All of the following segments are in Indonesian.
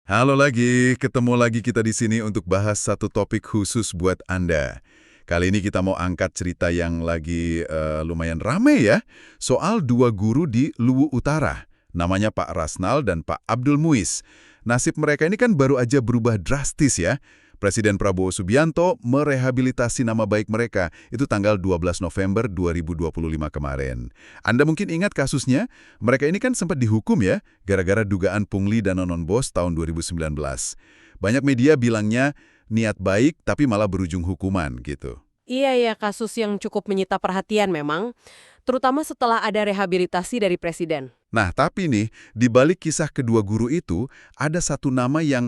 Halo lagi, ketemu lagi kita di sini untuk bahas satu topik khusus buat Anda. Kali ini kita mau angkat cerita yang lagi lumayan rame ya, soal dua guru di Luwu Utara. Namanya Pak Rasnal dan Pak Abdul Muiz. Nasib mereka ini kan baru aja berubah drastis ya. Presiden Prabowo Subianto merehabilitasi nama baik mereka. Itu tanggal 12 November 2025 kemarin. Anda mungkin ingat kasusnya? Mereka ini kan sempat dihukum ya, gara-gara dugaan pungli dana non-bos tahun 2019. Banyak media bilangnya niat baik tapi malah berujung hukuman gitu. Iya ya, kasus yang cukup menyita perhatian memang, terutama setelah ada rehabilitasi dari presiden. Nah, tapi nih, di balik kisah kedua guru itu, ada satu nama yang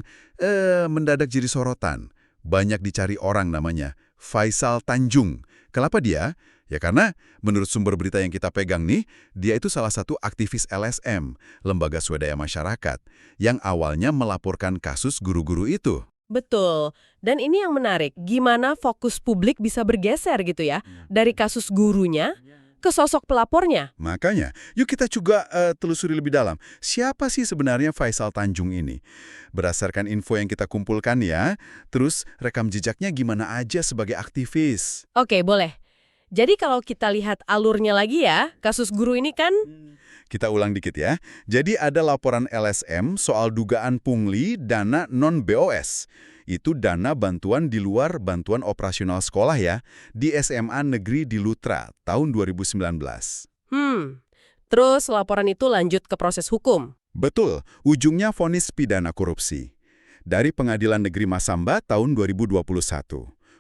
mendadak jadi sorotan. Banyak dicari orang namanya, Faisal Tanjung. Kenapa dia? Ya karena menurut sumber berita yang kita pegang nih, dia itu salah satu aktivis LSM, Lembaga Swadaya Masyarakat, yang awalnya melaporkan kasus guru-guru itu. Betul, dan ini yang menarik, gimana fokus publik bisa bergeser gitu ya, dari kasus gurunya ke sosok pelapornya. Makanya, yuk kita juga telusuri lebih dalam. Siapa sih sebenarnya Faisal Tanjung ini? Berdasarkan info yang kita kumpulkan ya, terus rekam jejaknya gimana aja sebagai aktivis. Oke, boleh. Jadi kalau kita lihat alurnya lagi ya, kasus guru ini kan, Kita ulang dikit ya. Jadi ada laporan LSM soal dugaan pungli dana non-BOS. Itu dana bantuan di luar bantuan operasional sekolah ya, di SMA Negeri di Lutra tahun 2019. terus laporan itu lanjut ke proses hukum. Betul, ujungnya vonis pidana korupsi. Dari Pengadilan Negeri Masamba tahun 2021.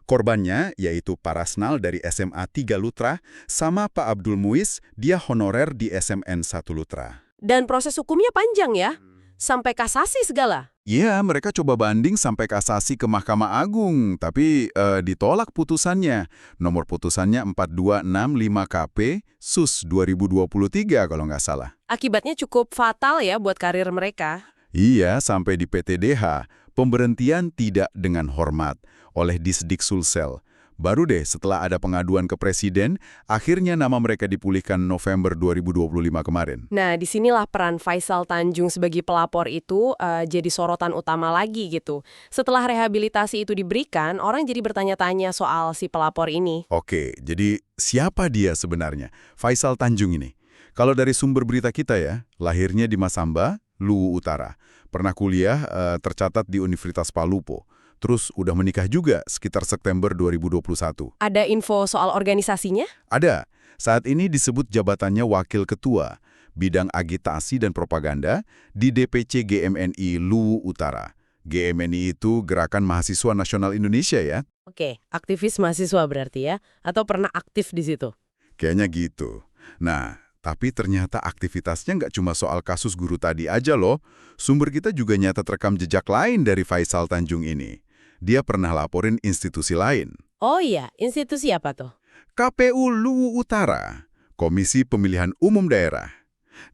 Korbannya yaitu Pak Rasnal dari SMA 3 Lutra sama Pak Abdul Muiz, dia honorer di SMN 1 Lutra. Dan proses hukumnya panjang ya, sampai kasasi segala. Iya, mereka coba banding sampai kasasi ke Mahkamah Agung, tapi ditolak putusannya. Nomor putusannya 4265 KP SUS 2023 kalau nggak salah. Akibatnya cukup fatal ya buat karir mereka. Iya, sampai di PTDH, pemberhentian tidak dengan hormat oleh Disdik Sulsel. Baru deh setelah ada pengaduan ke Presiden, akhirnya nama mereka dipulihkan November 2025 kemarin. Nah, disinilah peran Faisal Tanjung sebagai pelapor itu jadi sorotan utama lagi gitu. Setelah rehabilitasi itu diberikan, orang jadi bertanya-tanya soal si pelapor ini. Oke, jadi siapa dia sebenarnya? Faisal Tanjung ini. Kalau dari sumber berita kita ya, lahirnya di Masamba, Luwu Utara. Pernah kuliah tercatat di Universitas Palupo. Terus udah menikah juga sekitar September 2021. Ada info soal organisasinya? Ada. Saat ini disebut jabatannya Wakil Ketua, Bidang Agitasi dan Propaganda di DPC GMNI Luwu Utara. GMNI itu Gerakan Mahasiswa Nasional Indonesia ya. Oke, aktivis mahasiswa berarti ya? Atau pernah aktif di situ? Kayaknya gitu. Nah, tapi ternyata aktivitasnya nggak cuma soal kasus guru tadi aja loh. Sumber kita juga nyatat rekam jejak lain dari Faisal Tanjung ini. Dia pernah laporin institusi lain. Oh iya, institusi apa tuh? KPU Luwu Utara, Komisi Pemilihan Umum Daerah.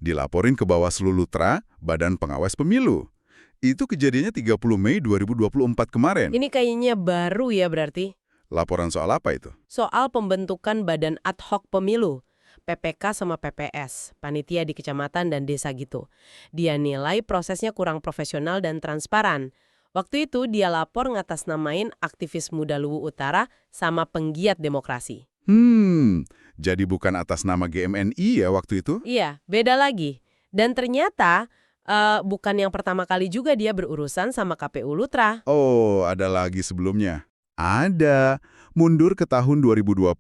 Dilaporin ke Bawaslu Lutra, Badan Pengawas Pemilu. Itu kejadiannya 30 Mei 2024 kemarin. Ini kayaknya baru ya berarti? Laporan soal apa itu? Soal pembentukan badan ad hoc pemilu. PPK sama PPS, panitia di kecamatan dan desa gitu. Dia nilai prosesnya kurang profesional dan transparan. Waktu itu dia lapor ngatasnamain aktivis muda Luwu Utara sama penggiat demokrasi. Jadi bukan atas nama GMNI ya waktu itu? Iya, beda lagi. Dan ternyata bukan yang pertama kali juga dia berurusan sama KPU Lutra. Oh, ada lagi sebelumnya. Ada. Mundur ke tahun 2020.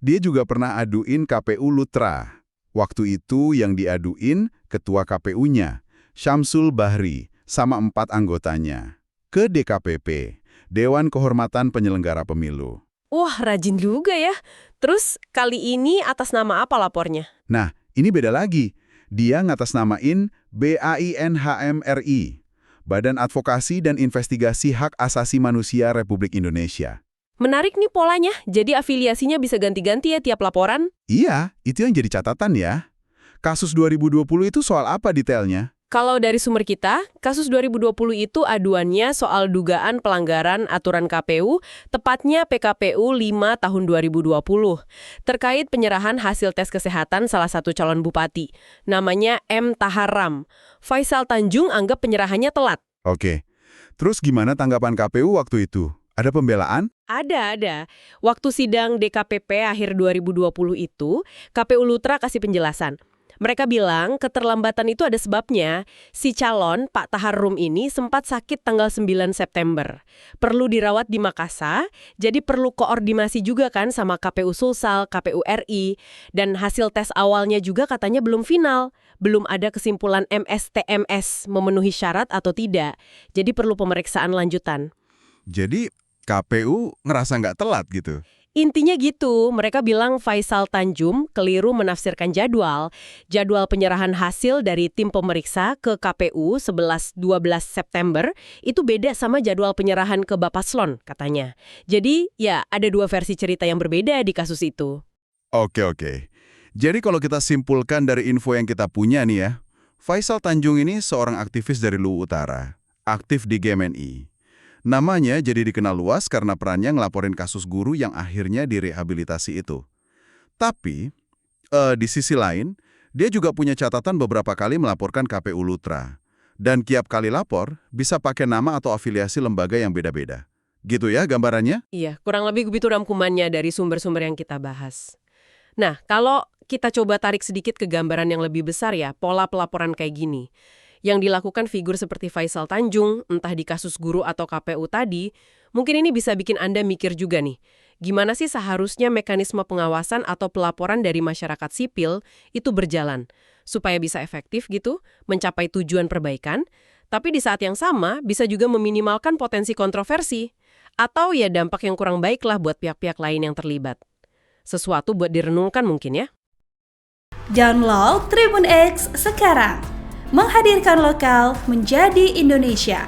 Dia juga pernah aduin KPU Lutra. Waktu itu yang diaduin ketua KPU-nya, Syamsul Bahri, sama 4 anggotanya. Ke DKPP, Dewan Kehormatan Penyelenggara Pemilu. Wah, rajin juga ya. Terus kali ini atas nama apa lapornya? Nah, ini beda lagi. Dia ngatasnamain BAINHMRI, Badan Advokasi dan Investigasi Hak Asasi Manusia Republik Indonesia. Menarik nih polanya, jadi afiliasinya bisa ganti-ganti ya tiap laporan? Iya, itu yang jadi catatan ya. Kasus 2020 itu soal apa detailnya? Kalau dari sumber kita, kasus 2020 itu aduannya soal dugaan pelanggaran aturan KPU, tepatnya PKPU 5 tahun 2020, terkait penyerahan hasil tes kesehatan salah satu calon bupati. Namanya M. Taharam. Faisal Tanjung anggap penyerahannya telat. Oke. Terus gimana tanggapan KPU waktu itu? Ada pembelaan? Ada. Waktu sidang DKPP akhir 2020 itu, KPU Lutra kasih penjelasan. Mereka bilang keterlambatan itu ada sebabnya. Si calon, Pak Taharum ini sempat sakit tanggal 9 September. Perlu dirawat di Makassar, jadi perlu koordinasi juga kan sama KPU Sulsel, KPU RI. Dan hasil tes awalnya juga katanya belum final. Belum ada kesimpulan MSTMS memenuhi syarat atau tidak. Jadi perlu pemeriksaan lanjutan. Jadi KPU ngerasa nggak telat gitu? Intinya gitu, mereka bilang Faisal Tanjung keliru menafsirkan jadwal. Jadwal penyerahan hasil dari tim pemeriksa ke KPU 11-12 September itu beda sama jadwal penyerahan ke Bapaslon, katanya. Jadi, ya ada dua versi cerita yang berbeda di kasus itu. Oke. Jadi kalau kita simpulkan dari info yang kita punya nih ya, Faisal Tanjung ini seorang aktivis dari Luwu Utara, aktif di GMNI. Namanya jadi dikenal luas karena perannya ngelaporin kasus guru yang akhirnya direhabilitasi itu. Tapi, di sisi lain, dia juga punya catatan beberapa kali melaporkan KPU Lutra. Dan tiap kali lapor, bisa pakai nama atau afiliasi lembaga yang beda-beda. Gitu ya gambarannya? Iya, kurang lebih begitu rangkumannya dari sumber-sumber yang kita bahas. Nah, kalau kita coba tarik sedikit ke gambaran yang lebih besar ya, pola pelaporan kayak gini. Yang dilakukan figur seperti Faisal Tanjung, entah di kasus guru atau KPU tadi, mungkin ini bisa bikin Anda mikir juga nih, gimana sih seharusnya mekanisme pengawasan atau pelaporan dari masyarakat sipil itu berjalan, supaya bisa efektif gitu, mencapai tujuan perbaikan, tapi di saat yang sama bisa juga meminimalkan potensi kontroversi, atau ya dampak yang kurang baik lah buat pihak-pihak lain yang terlibat. Sesuatu buat direnungkan mungkin ya. Download Tribun X sekarang. Menghadirkan lokal menjadi Indonesia.